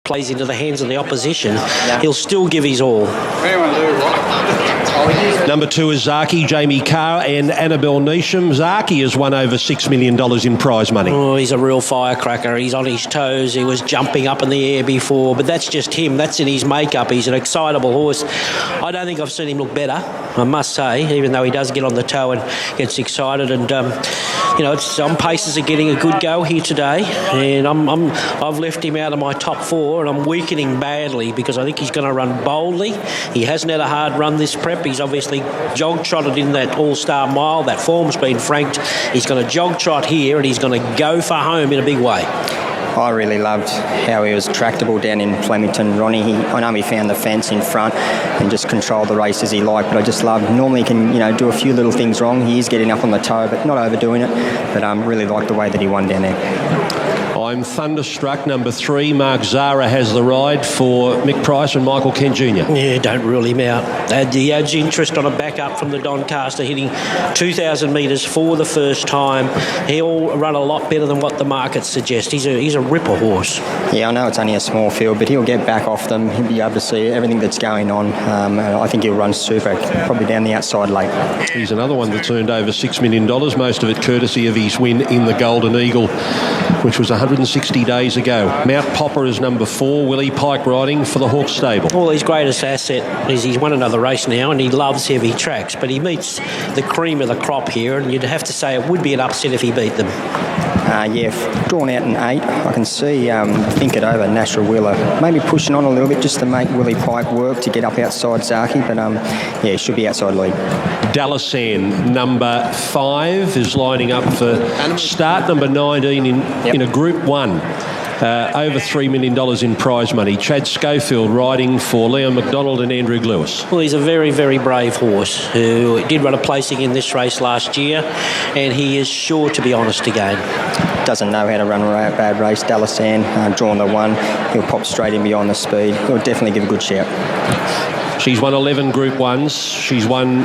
plays into the hands of the opposition, he'll still give his all. Number 2 is Zaki, Jamie Carr and Annabelle Neesham. Zaki has won over $6 million in prize money. Oh, he's a real firecracker. He's on his toes. He was jumping up in the air before, but that's just him. That's in his makeup. He's an excitable horse. I don't think I've seen him look better, I must say, even though he does get on the toe and gets excited. And, some paces are getting a good go here today, and I've left him out of my top 4, and I'm weakening badly because I think he's going to run boldly. He hasn't had a hard run this prep. He's obviously jog-trotted in that All-Star Mile. That form's been franked. He's going to jog-trot here, and he's going to go for home in a big way. I really loved how he was tractable down in Flemington. Ronnie, I know he found the fence in front and just controlled the race as he liked, but I just love, normally he can, do a few little things wrong. He is getting up on the toe, but not overdoing it. But I really like the way that he won down there. I'm thunderstruck. Number 3, Mark Zara has the ride for Mick Price and Michael Kent Jr. Yeah, don't rule him out. He adds interest on a backup from the Doncaster, hitting 2,000 metres for the first time. He'll run a lot better than what the market suggests. He's a ripper horse. Yeah, I know it's only a small field, but he'll get back off them. He'll be able to see everything that's going on. I think he'll run super, probably down the outside late. He's another one that's earned over $6 million, most of it courtesy of his win in the Golden Eagle, which was 160 days ago. Mount Popper is number 4, Willie Pike riding for the Hawke stable. Well, his greatest asset is he's won another race now, and he loves heavy tracks, but he meets the cream of the crop here, and you'd have to say it would be an upset if he beat them. Drawn out in 8. I can see Think It Over, Nashua Wheeler, maybe pushing on a little bit just to make Willie Pike work to get up outside Zaki, but he should be outside lead. Dallasan, number 5, is lining up for start number 19 in a Group 1. Over $3 million in prize money. Chad Schofield riding for Leon McDonald and Andrew Lewis. Well, he's a very, very brave horse who did run a placing in this race last year, and he is sure to be honest again. Doesn't know how to run a bad race. Dallasan, drawn the 1. He'll pop straight in beyond the speed. He'll definitely give a good shout. She's won 11 Group 1s. She's won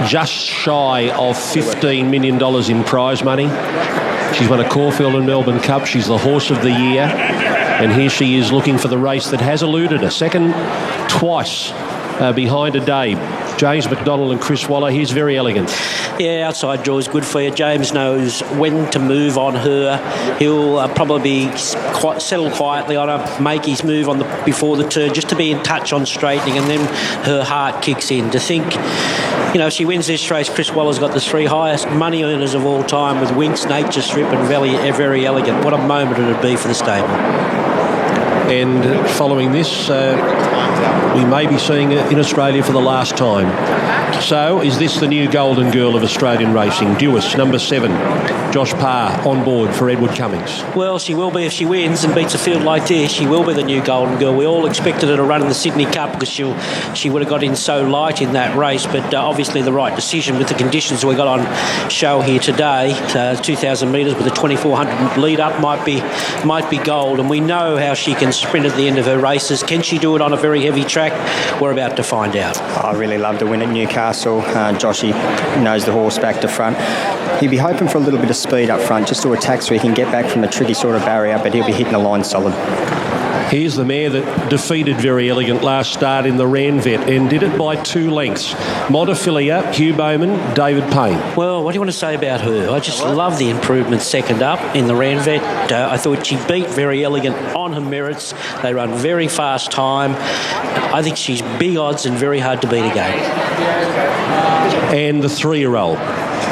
just shy of $15 million in prize money. She's won a Caulfield and Melbourne Cup. She's the horse of the year. And here she is looking for the race that has eluded her. Second twice behind a Dave. James McDonald and Chris Waller. He's Very Elegant. Yeah, outside draw is good for you. James knows when to move on her. He'll probably settle quietly on her, make his move before the turn, just to be in touch on straightening, and then her heart kicks in. To think, if she wins this race, Chris Waller's got the 3 highest money earners of all time with Winks, Nature Strip and Very Elegant. What a moment it would be for the stable. And following this, we may be seeing it in Australia for the last time. So, is this the new golden girl of Australian racing? Dewis, number 7, Josh Parr on board for Edward Cummings. Well, she will be if she wins and beats a field like this. She will be the new golden girl. We all expected her to run in the Sydney Cup because she would have got in so light in that race, but obviously the right decision with the conditions we got on show here today. 2,000 metres with a 2,400 lead up might be gold, and we know how she can sprint at the end of her races. Can she do it on a very heavy track? We're about to find out. I really love the win at Newcastle. Joshy knows the horse back to front. He'll be hoping for a little bit of speed up front just to attack so he can get back from a tricky sort of barrier, but he'll be hitting the line solid. Here's the mare that defeated Very Elegant last start in the Randvet and did it by 2 lengths. Montefilia, Hugh Bowman, David Payne. Well, what do you want to say about her? I just love the improvement second up in the Randvet. I thought she beat Very Elegant on her merits. They run very fast time. I think she's big odds and very hard to beat again. And the 3-year-old,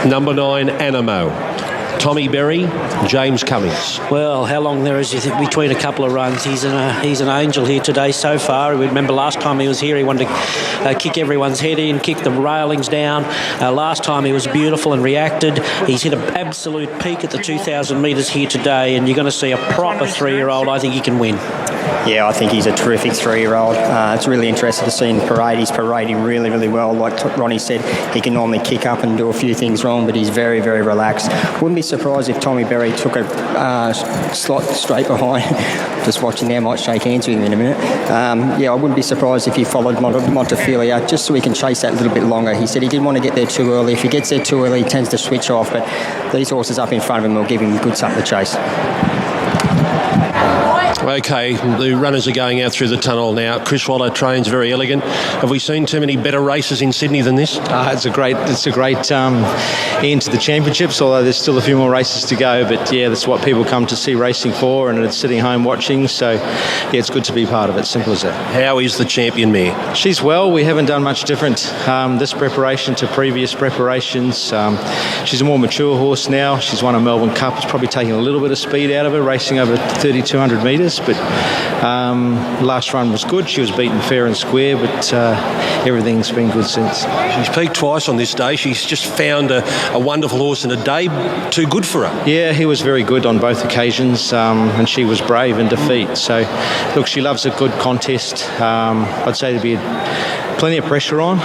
number 9, Animo. Tommy Berry, James Cummings. Well, how long there is between a couple of runs? He's an angel here today so far. Remember last time he was here, he wanted to kick everyone's head in, kick the railings down. Last time he was beautiful and reacted. He's hit an absolute peak at the 2,000 metres here today, and you're going to see a proper 3-year-old. I think he can win. Yeah, I think he's a terrific 3-year-old. It's really interesting to see him parade. He's parading really, really well. Like Ronnie said, he can normally kick up and do a few things wrong, but he's very, very relaxed. Wouldn't be surprised if Tommy Berry took a slot straight behind. Just watching there, might shake hands with him in a minute. I wouldn't be surprised if he followed Montefilia just so he can chase that a little bit longer. He said he didn't want to get there too early. If he gets there too early, he tends to switch off, but these horses up in front of him will give him good something to chase. Okay, the runners are going out through the tunnel now. Chris Waller trains Very Elegant. Have we seen too many better races in Sydney than this? It's a great end to the championships, although there's still a few more races to go. But yeah, that's what people come to see racing for, and it's sitting home watching. So yeah, it's good to be part of it. Simple as that. How is the champion mare? She's well. We haven't done much different this preparation to previous preparations. She's a more mature horse now. She's won a Melbourne Cup. It's probably taking a little bit of speed out of her, racing over 3,200 metres. But last run was good. She was beaten fair and square, but everything's been good since. She's peaked twice on this day. She's just found a wonderful horse in a day too good for her. Yeah, he was very good on both occasions, and she was brave in defeat. So, look, she loves a good contest. I'd say there'd be plenty of pressure on.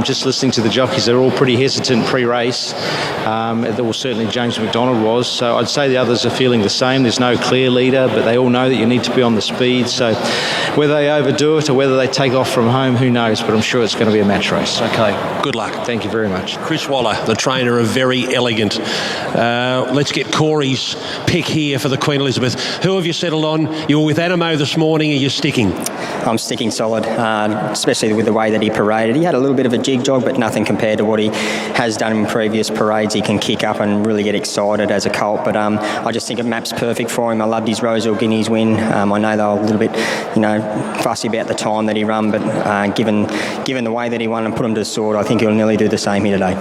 Just listening to the jockeys, they're all pretty hesitant pre-race. Well, certainly James McDonald was. So I'd say the others are feeling the same. There's no clear leader, but they all know that you need to be on the speed. So whether they overdo it or whether they take off from home, who knows? But I'm sure it's going to be a match race. Okay, good luck. Thank you very much. Chris Waller, the trainer of Very Elegant. Let's get Corey's pick here for the Queen Elizabeth. Who have you settled on? You were with Animo this morning. Are you sticking? I'm sticking solid, especially with the way that he paraded. He had a little bit of a jig jog, but nothing compared to what he has done in previous parades. He can kick up and really get excited as a colt, but I just think it maps perfect for him. I loved his Rosehill Guineas win. I know they were a little bit, fussy about the time that he run, but given the way that he won and put him to the sword, I think he'll nearly do the same here today.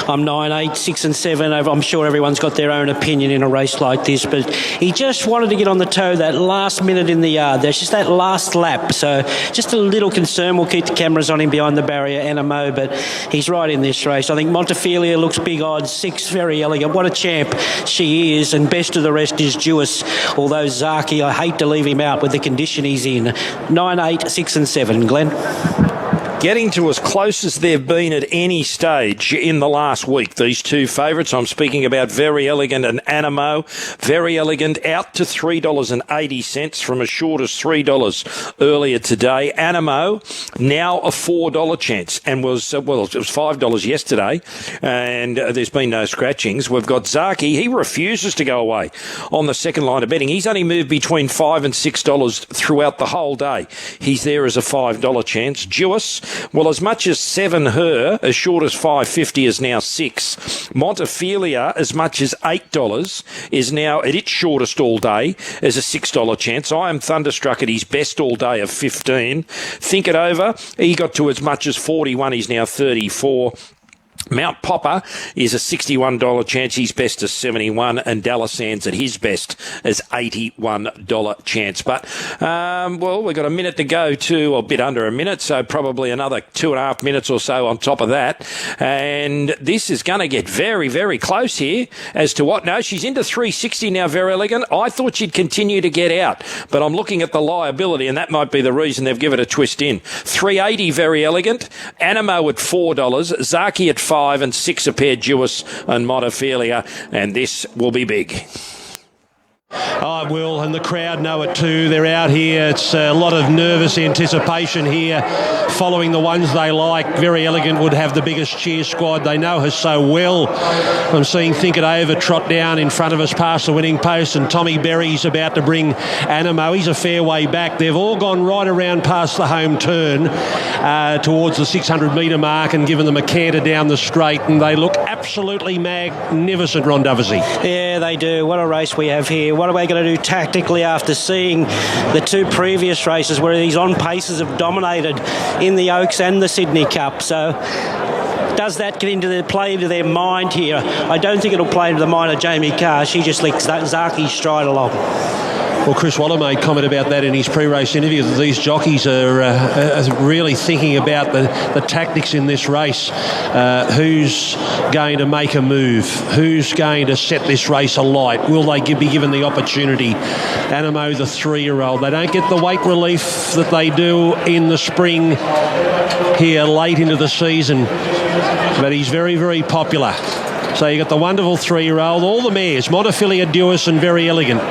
I'm 9, 8, 6 and 7. I'm sure everyone's got their own opinion in a race like this, but he just wanted to get on the toe that last minute in the yard. There's just that last lap, so just a little concern. We'll keep the cameras on him behind the barrier, Animo, but he's right in this race. I think Montefilia looks big odds, 6, Very Elegant. What a champ she is, and best of the rest is Jewess, although Zaki, I hate to leave him out with the condition he's in. 9, 8, 6 and 7. Glenn? Getting to as close as they've been at any stage in the last week, these two favourites. I'm speaking about Very Elegant and Animo. Very Elegant out to $3.80 from as short as $3 earlier today. Animo now a $4 chance, and was it was $5 yesterday, and there's been no scratchings. We've got Zaki. He refuses to go away on the second line of betting. He's only moved between $5 and $6 throughout the whole day. He's there as a $5 chance. Jewess, well, as much as 7 her, as short as $5.50 is now 6. Montefilia, as much as $8, is now at its shortest all day as a $6 chance. I am thunderstruck at his best all day of 15. Think it over. He got to as much as 41. He's now 34. Mount Popper is a $61 chance. He's best as 71, and Dallas Sands at his best as $81 chance. But, well, we've got a minute to go to, or a bit under a minute, so probably another 2.5 minutes or so on top of that. And this is going to get very, very close here as to what. No, she's into 360 now, Very Elegant. I thought she'd continue to get out, but I'm looking at the liability, and that might be the reason they've given it a twist in. 380 Very Elegant, Animo at $4, Zaki at 5 and 6 a pair, Jewess and Montefilia, and this will be big. Oh, it will, and the crowd know it too. They're out here. It's a lot of nervous anticipation here, following the ones they like. Very Elegant would have the biggest cheer squad. They know her so well. I'm seeing Think It Over trot down in front of us past the winning post, and Tommy Berry's about to bring Animo. He's a fair way back. They've all gone right around past the home turn towards the 600-metre mark and given them a canter down the straight, and they look absolutely magnificent, Ron Doversey. Yeah, they do. What a race we have here. What are we going to do tactically after seeing the two previous races where these on paces have dominated in the Oaks and the Sydney Cup? So does that get play into their mind here? I don't think it'll play into the mind of Jamie Carr. She just licks Zaki stride along. Well, Chris Waller made comment about that in his pre-race interview, that these jockeys are really thinking about the tactics in this race. Who's going to make a move? Who's going to set this race alight? Will they be given the opportunity? Animo, the 3-year-old. They don't get the weight relief that they do in the spring here late into the season, but he's very, very popular. So you got the wonderful 3-year-old, all the mares, Montefilia, Jewess and Very Elegant.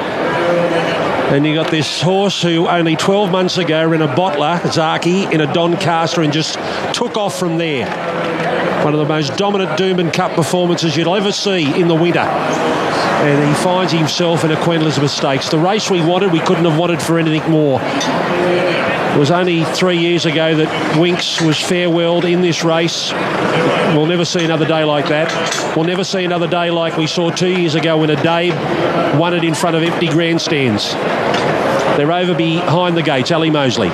And you got this horse who only 12 months ago ran a bottler, Zaki, in a Doncaster and just took off from there. One of the most dominant Doomben Cup performances you'll ever see in the winter. and he finds himself in a Queen Elizabeth Stakes. The race we wanted, we couldn't have wanted for anything more. It was only 3 years ago that Winx was farewelled in this race. We'll never see another day like that. We'll never see another day like we saw 2 years ago when Adabe won it in front of empty grandstands. They're over behind the gates. Ali Mosley.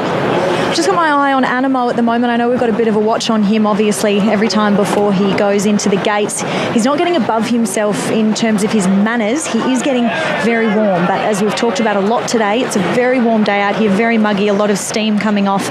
Just got my eye on Animo at the moment. I know we've got a bit of a watch on him, obviously, every time before he goes into the gates. He's not getting above himself in terms of his manners. He is getting very warm, but as we've talked about a lot today, it's a very warm day out here, very muggy, a lot of steam coming off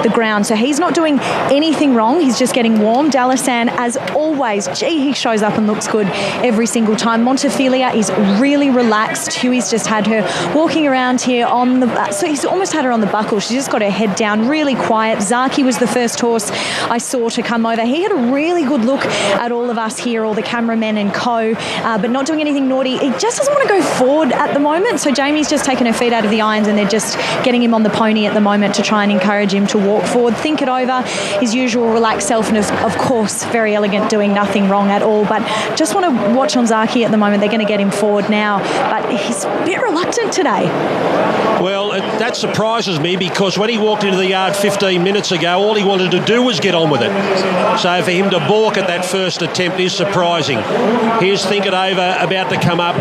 the ground. So he's not doing anything wrong. He's just getting warm. Ďaľašan, as always, he shows up and looks good every single time. Montefilia is really relaxed. Huey's just had her walking around here on the... so he's almost had her on the buckle. She's just got her head down, really quiet. Zaki was the first horse I saw to come over. He had a really good look at all of us here, all the cameramen and co, but not doing anything naughty. He just doesn't want to go forward at the moment. So Jamie's just taken her feet out of the irons and they're just getting him on the pony at the moment to try and encourage him to walk forward, think it over, his usual relaxed self, and of course, very elegant, doing nothing wrong at all. But just want to watch on Zaki at the moment. They're going to get him forward now, but he's a bit reluctant today. Well, that surprises me because when he walked into the yard 15 minutes ago, all he wanted to do was get on with it. So for him to balk at that first attempt is surprising. Here's Think It Over about to come up,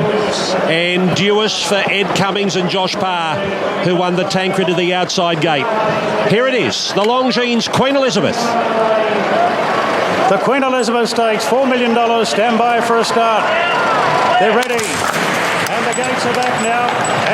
and Duis for Ed Cummings and Josh Parr, who won the Tancred to the outside gate. Here it is, the Longines Queen Elizabeth. The Queen Elizabeth Stakes, $4 million, stand by for a start. They're ready. And the gates are back now,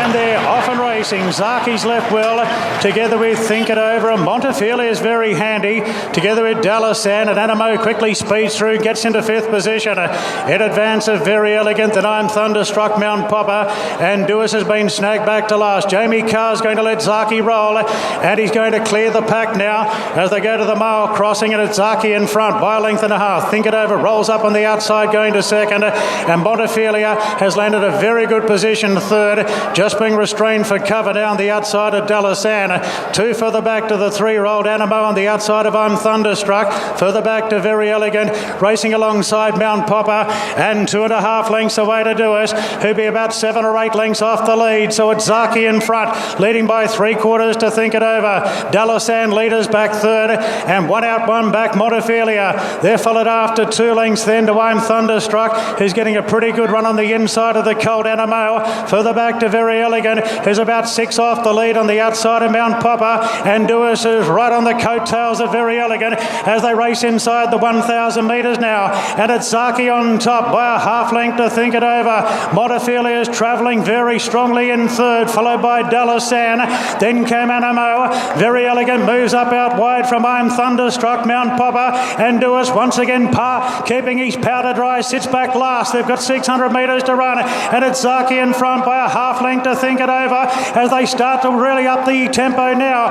and they're off and racing. Zaki's left well, together with Think It Over, and Montefilia is very handy, together with Ďaľašan, and Animo quickly speeds through, gets into fifth position. In advance of Very Elegant, the 9 Thunderstruck, Mount Popper, and Duis has been snagged back to last. Jamie Carr's going to let Zaki roll, and he's going to clear the pack now as they go to the mile crossing, and it's Zaki in front by a length and a half. Think It Over rolls up on the outside going to second, and Montefilia has landed a very good position third, just being restrained for cover down the outside of Ďaľašan. 2 further back to the 3-year-old Animo on the outside of Thunderstruck. Further back to Very Elegant, racing alongside Mount Popper, and 2.5 lengths away to Duis, who'd be about 7 or 8 lengths off the lead. So it's Zaki in front, leading by 3/4 to Think It Over. Ďaľašan leaders back third, and 1 out, 1 back Montefilia. They're followed after 2 lengths then to Thunderstruck, who's getting a pretty good run on the inside of the colt Animo. Further back to Very Elegant, who's about 6 off the lead on the outside of Mount Popper, and Duis is right on the coattails of Very Elegant as they race inside the 1,000 metres now, and it's Zaki on top by a half length to Think It Over. Montefilia is travelling very strongly in third, followed by Ďaľašan. Then came Animo. Very Elegant moves up out wide from Thunderstruck, Mount Popper, and Duis once again Parr, keeping his powder dry, sits back last. They've got 600 metres to run, and it's Zaki in front by a half length to Think It Over as they start to really up the tempo now.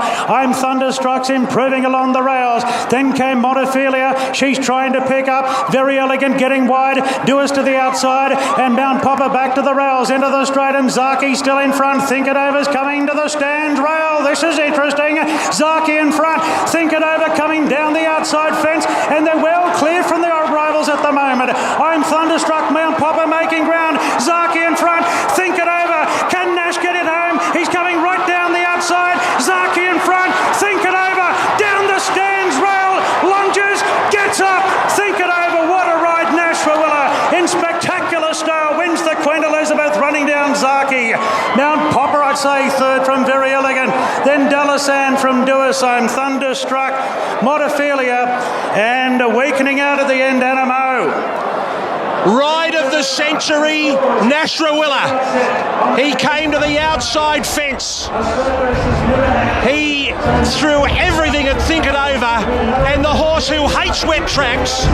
Thunderstruck's improving along the rails. Then came Montefilia. She's trying to pick up. Very Elegant getting wide. Duis to the outside, and Mount Popper back to the rails into the straight, and Zaki still in front. Think It Over's coming to the stands rail. This is interesting. Zaki in front. Think It Over coming down the outside fence, and they're well clear from the rivals at the moment. Thunderstruck, Mount Popper making ground. Zaki in front. Think It Over. Can Nash get it home? He's coming right down the outside. Zaki in front. Think It Over. Down the stands rail. Lunges. Gets up. Think It Over. What a ride. Nash Rawiller in spectacular style wins the Queen Elizabeth, running down Zaki. Mount Popper, I'd say, third from Very Elegant. Then Ďaľašan from Duis. Thunderstruck. Montefilia. And weakening out at the end, Animo. Ride of the century, Nash Rawiller. He came to the outside fence. He threw everything at Think It Over, and the horse who hates wet tracks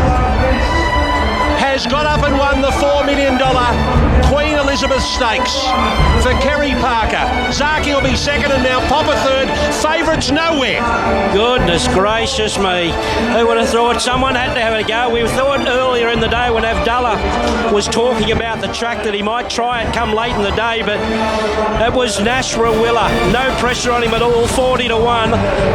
has got up and won the $4 million Queen Elizabeth Stakes for Kerry Parker. Zaki will be second, and now Popper third. Favourites nowhere. Goodness gracious me. Who would have thought someone had to have a go? We thought earlier in the day when Avdallah was talking about the track that he might try it come late in the day, but it was Nash Rawiller. No pressure on him at all, 40-1.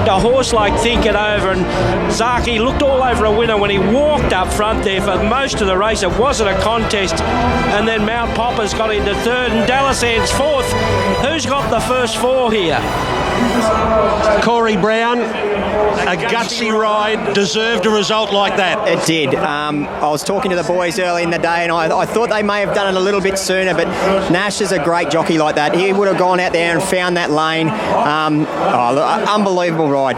A horse like Think It Over, and Zaki looked all over a winner when he walked up front there for most of the the race. It wasn't a contest. And then Mount Popper's got into third and Dalasand's fourth. Who's got the first four here? Corey Brown, a gutsy ride, deserved a result like that. It did. I was talking to the boys early in the day, and I thought they may have done it a little bit sooner, but Nash is a great jockey like that. He would have gone out there and found that lane. Unbelievable ride.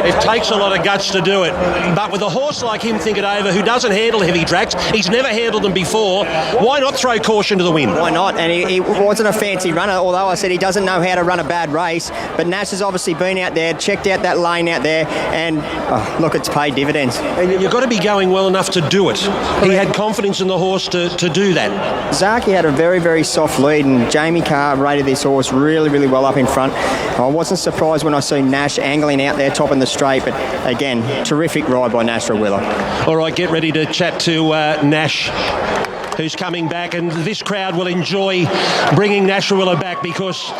It takes a lot of guts to do it, but with a horse like him, Think It Over, who doesn't handle heavy tracks, he's never handled them before, why not throw caution to the wind? Why not? And he wasn't a fancy runner, although I said he doesn't know how to run a bad race, but Nash has obviously been out there, checked out that lane out there, and look, it's paid dividends. You've got to be going well enough to do it. He had confidence in the horse to do that. Zaki had a very, very soft lead, and Jamie Carr rated this horse really, really well up in front. I wasn't surprised when I saw Nash angling out there topping the straight, but again, terrific ride by Nash Rawiller. All right, get ready to chat to Nash, who's coming back, and this crowd will enjoy bringing Nash Rawiller back, because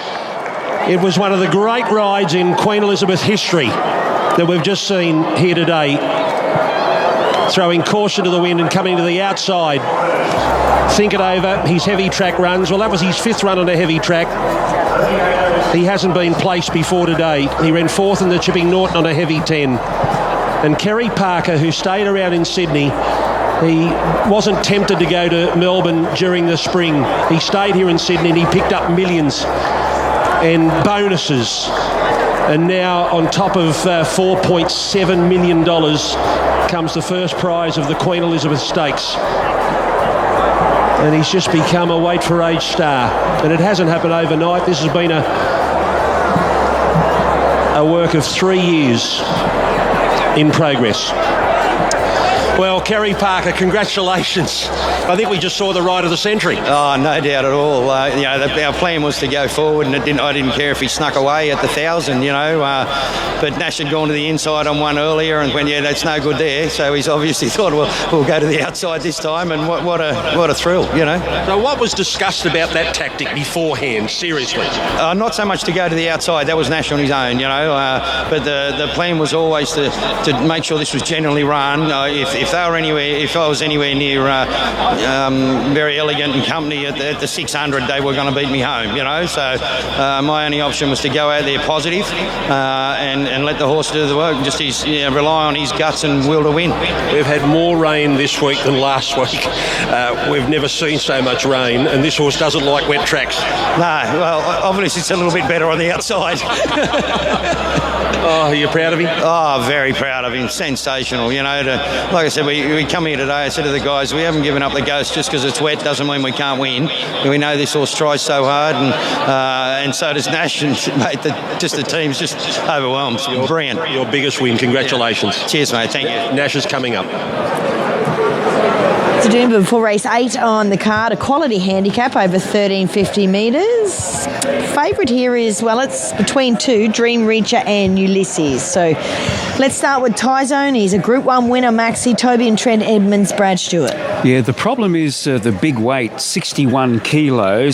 it was one of the great rides in Queen Elizabeth history that we've just seen here today. Throwing caution to the wind and coming to the outside. Think It Over, his heavy track runs. Well, that was his fifth run on a heavy track. He hasn't been placed before today. He ran fourth in the Chipping Norton on a heavy 10. And Kerry Parker, who stayed around in Sydney, he wasn't tempted to go to Melbourne during the spring. He stayed here in Sydney and he picked up millions and bonuses. And now on top of $4.7 million comes the first prize of the Queen Elizabeth Stakes. And he's just become a weight for age star. And it hasn't happened overnight. This has been a work of 3 years in progress. Well, Kerry Parker, congratulations. I think we just saw the ride of the century. Oh, no doubt at all. Our plan was to go forward, and I didn't care if he snuck away at the 1,000, but Nash had gone to the inside on one earlier and went, yeah, that's no good there. So he's obviously thought, well, we'll go to the outside this time, and what a thrill, So what was discussed about that tactic beforehand, seriously? Not so much to go to the outside, that was Nash on his own, but the plan was always to make sure this was generally run. If I was anywhere near Very Elegant and company at the 600, they were going to beat me home, So my only option was to go out there positive and let the horse do the work. Just rely on his guts and will to win. We've had more rain this week than last week. We've never seen so much rain, and this horse doesn't like wet tracks. No, well, obviously it's a little bit better on the outside. Oh, are you proud of him? Oh, very proud of him. Sensational, like I said, we come here today, I said to the guys, we haven't given up the ghost just because it's wet doesn't mean we can't win. We know this horse tries so hard, and so does Nash, and mate, the team's just overwhelmed. Brilliant. Your biggest win, congratulations. Yeah. Cheers, mate, thank you. Nash is coming up. To do before race 8 on the card, a quality handicap over 1350 metres. Favourite here is, well, it's between two, Dream Reacher and Ulysses. So let's start with Tyzone. He's a Group 1 winner, Maxi, Toby and Trent Edmonds, Brad Stewart. Yeah, the problem is the big weight, 61 kilos.